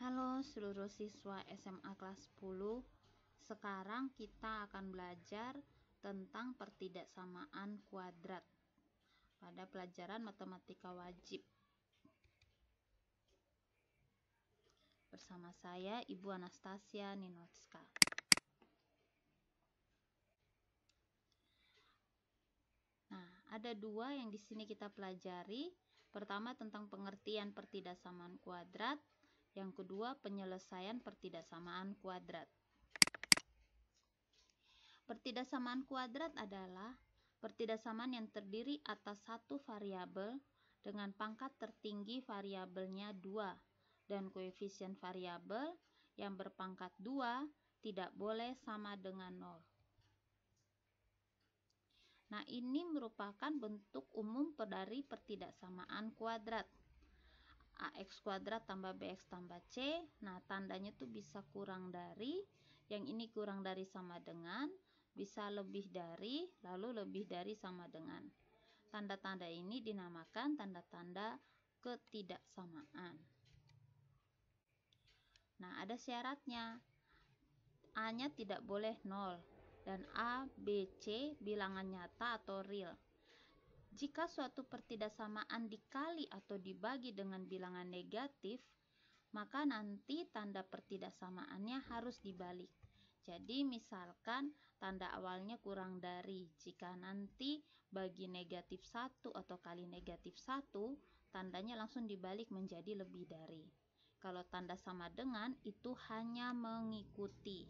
Halo seluruh siswa SMA kelas 10. Sekarang kita akan belajar tentang pertidaksamaan kuadrat pada pelajaran matematika wajib. Bersama saya Ibu Anastasia Ninotska. Nah, ada dua yang di sini kita pelajari. Pertama tentang pengertian pertidaksamaan kuadrat, yang kedua penyelesaian pertidaksamaan kuadrat. Pertidaksamaan kuadrat adalah pertidaksamaan yang terdiri atas satu variabel dengan pangkat tertinggi variabelnya 2 dan koefisien variabel yang berpangkat 2 tidak boleh sama dengan 0. Nah, ini merupakan bentuk umum dari pertidaksamaan kuadrat. AX kuadrat tambah BX tambah C. Nah, tandanya tuh bisa kurang dari, yang ini kurang dari sama dengan, bisa lebih dari, lalu lebih dari sama dengan. Tanda-tanda ini dinamakan tanda-tanda ketidaksamaan. Nah, ada syaratnya. A-nya tidak boleh 0 dan A, B, C bilangan nyata atau real. Jika suatu pertidaksamaan dikali atau dibagi dengan bilangan negatif, maka nanti tanda pertidaksamaannya harus dibalik. Jadi misalkan tanda awalnya kurang dari, jika nanti bagi negatif 1 atau kali negatif 1, tandanya langsung dibalik menjadi lebih dari. Kalau tanda sama dengan, itu hanya mengikuti.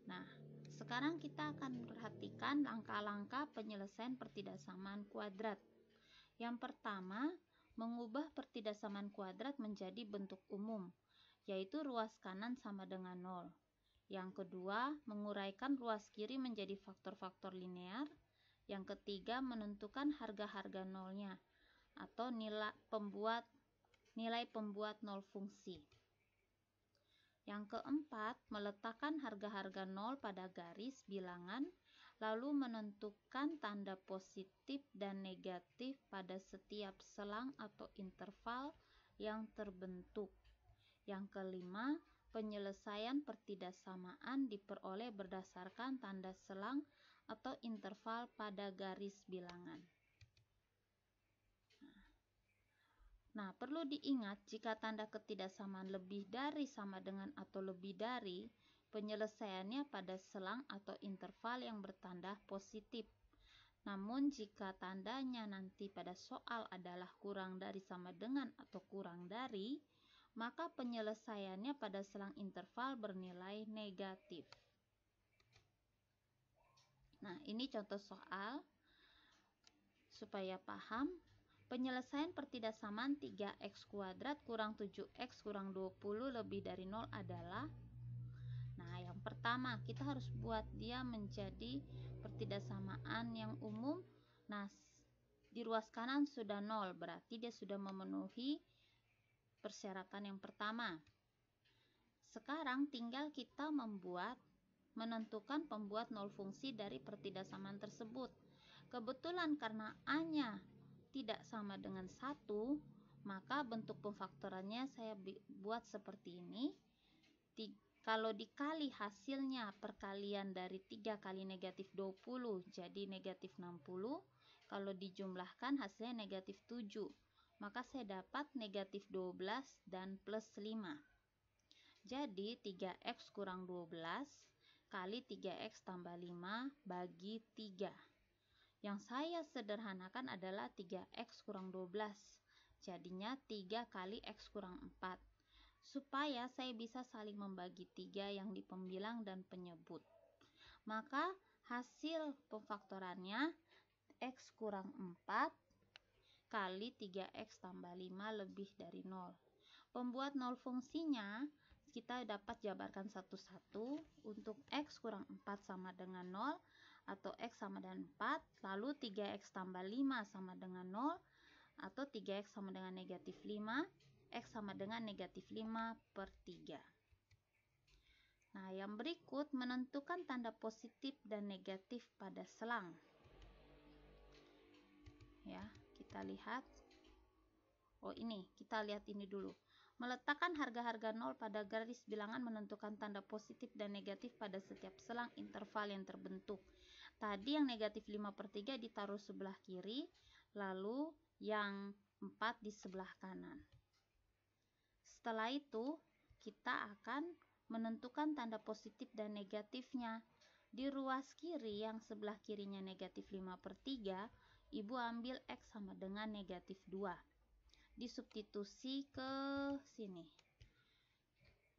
Nah, sekarang kita akan perhatikan langkah-langkah penyelesaian pertidaksamaan kuadrat. Yang pertama, mengubah pertidaksamaan kuadrat menjadi bentuk umum, yaitu ruas kanan sama dengan 0. Yang kedua, menguraikan ruas kiri menjadi faktor-faktor linear. Yang ketiga, menentukan harga-harga nolnya atau nilai pembuat nol fungsi. Yang keempat, meletakkan harga-harga nol pada garis bilangan, lalu menentukan tanda positif dan negatif pada setiap selang atau interval yang terbentuk. Yang kelima, penyelesaian pertidaksamaan diperoleh berdasarkan tanda selang atau interval pada garis bilangan. Nah, perlu diingat jika tanda ketidaksamaan lebih dari, sama dengan, atau lebih dari, penyelesaiannya pada selang atau interval yang bertanda positif. Namun, jika tandanya nanti pada soal adalah kurang dari, sama dengan, atau kurang dari, maka penyelesaiannya pada selang interval bernilai negatif. Nah, ini contoh soal supaya paham. Penyelesaian pertidaksamaan 3x kuadrat kurang 7x kurang 20 lebih dari 0 adalah, nah yang pertama kita harus buat dia menjadi pertidaksamaan yang umum. Nah, di ruas kanan sudah 0, berarti dia sudah memenuhi persyaratan yang pertama. Sekarang tinggal kita menentukan pembuat nol fungsi dari pertidaksamaan tersebut. Kebetulan karena A-nya tidak sama dengan 1, maka bentuk pemfaktorannya saya buat seperti ini. Kalau dikali hasilnya perkalian dari 3 kali negatif 20 jadi negatif 60. Kalau dijumlahkan hasilnya negatif 7, maka saya dapat negatif 12 dan plus 5. Jadi 3x kurang 12 kali 3x tambah 5 bagi 3. Yang saya sederhanakan adalah 3x kurang 12. Jadinya 3 kali x kurang 4. Supaya saya bisa saling membagi 3 yang di pembilang dan penyebut. Maka hasil pemfaktorannya x kurang 4 kali 3x tambah 5 lebih dari 0. Pembuat nol fungsinya kita dapat jabarkan satu-satu. Untuk x kurang 4 sama dengan 0 atau x sama dengan 4, lalu 3x tambah 5 sama dengan 0 atau 3x sama dengan negatif 5, x sama dengan negatif 5 per 3. Nah, yang berikut menentukan tanda positif dan negatif pada selang. Ya, Kita lihat. Oh, ini, kita lihat ini dulu. Meletakkan harga-harga nol pada garis bilangan menentukan tanda positif dan negatif pada setiap selang interval yang terbentuk. Tadi yang negatif 5/3 ditaruh sebelah kiri, lalu yang 4 di sebelah kanan. Setelah itu, kita akan menentukan tanda positif dan negatifnya. Di ruas kiri yang sebelah kirinya negatif 5/3, Ibu ambil X sama dengan negatif 2. Disubstitusi ke sini,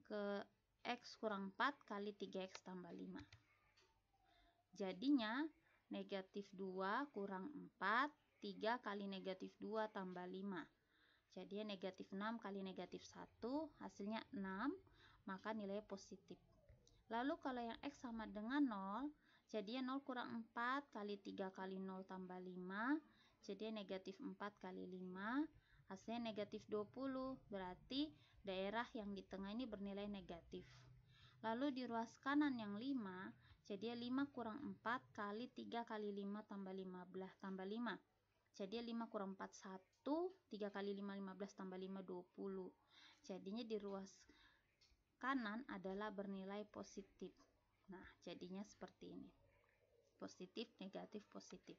ke X kurang 4 kali 3X tambah 5. Jadinya negatif 2 kurang 4, 3 kali negatif 2 tambah 5. Jadinya negatif 6 kali negatif 1, hasilnya 6, maka nilainya positif. Lalu kalau yang X sama dengan 0, jadinya 0 kurang 4 kali 3 kali 0 tambah 5, jadinya negatif 4 kali 5, hasilnya negatif 20, berarti daerah yang di tengah ini bernilai negatif. Lalu di ruas kanan yang 5, jadi 5 kurang 4 kali 3 kali 5 tambah 15 tambah 5. Jadi 5 kurang 4 1, 3 kali 5 15 tambah 5 20. Jadinya di ruas kanan adalah bernilai positif. Nah, jadinya seperti ini. Positif, negatif, positif.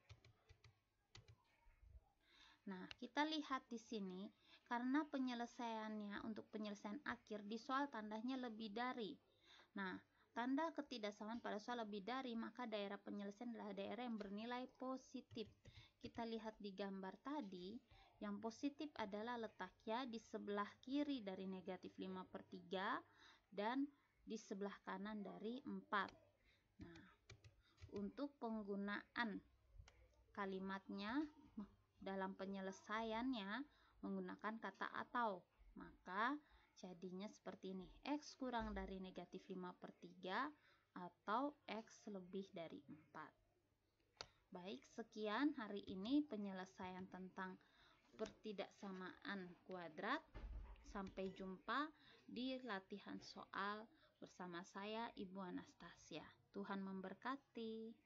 Nah, kita lihat di sini, karena penyelesaiannya untuk penyelesaian akhir di soal tandanya lebih dari. Nah, tanda ketidaksamaan pada soal lebih dari, maka daerah penyelesaian adalah daerah yang bernilai positif. Kita lihat di gambar tadi, yang positif adalah letaknya di sebelah kiri dari negatif 5/3 dan di sebelah kanan dari 4. Nah, untuk penggunaan kalimatnya dalam penyelesaiannya menggunakan kata atau, maka jadinya seperti ini, X kurang dari negatif 5/3 atau X lebih dari 4. Baik, sekian hari ini penyelesaian tentang pertidaksamaan kuadrat. Sampai jumpa di latihan soal bersama saya, Ibu Anastasia. Tuhan memberkati.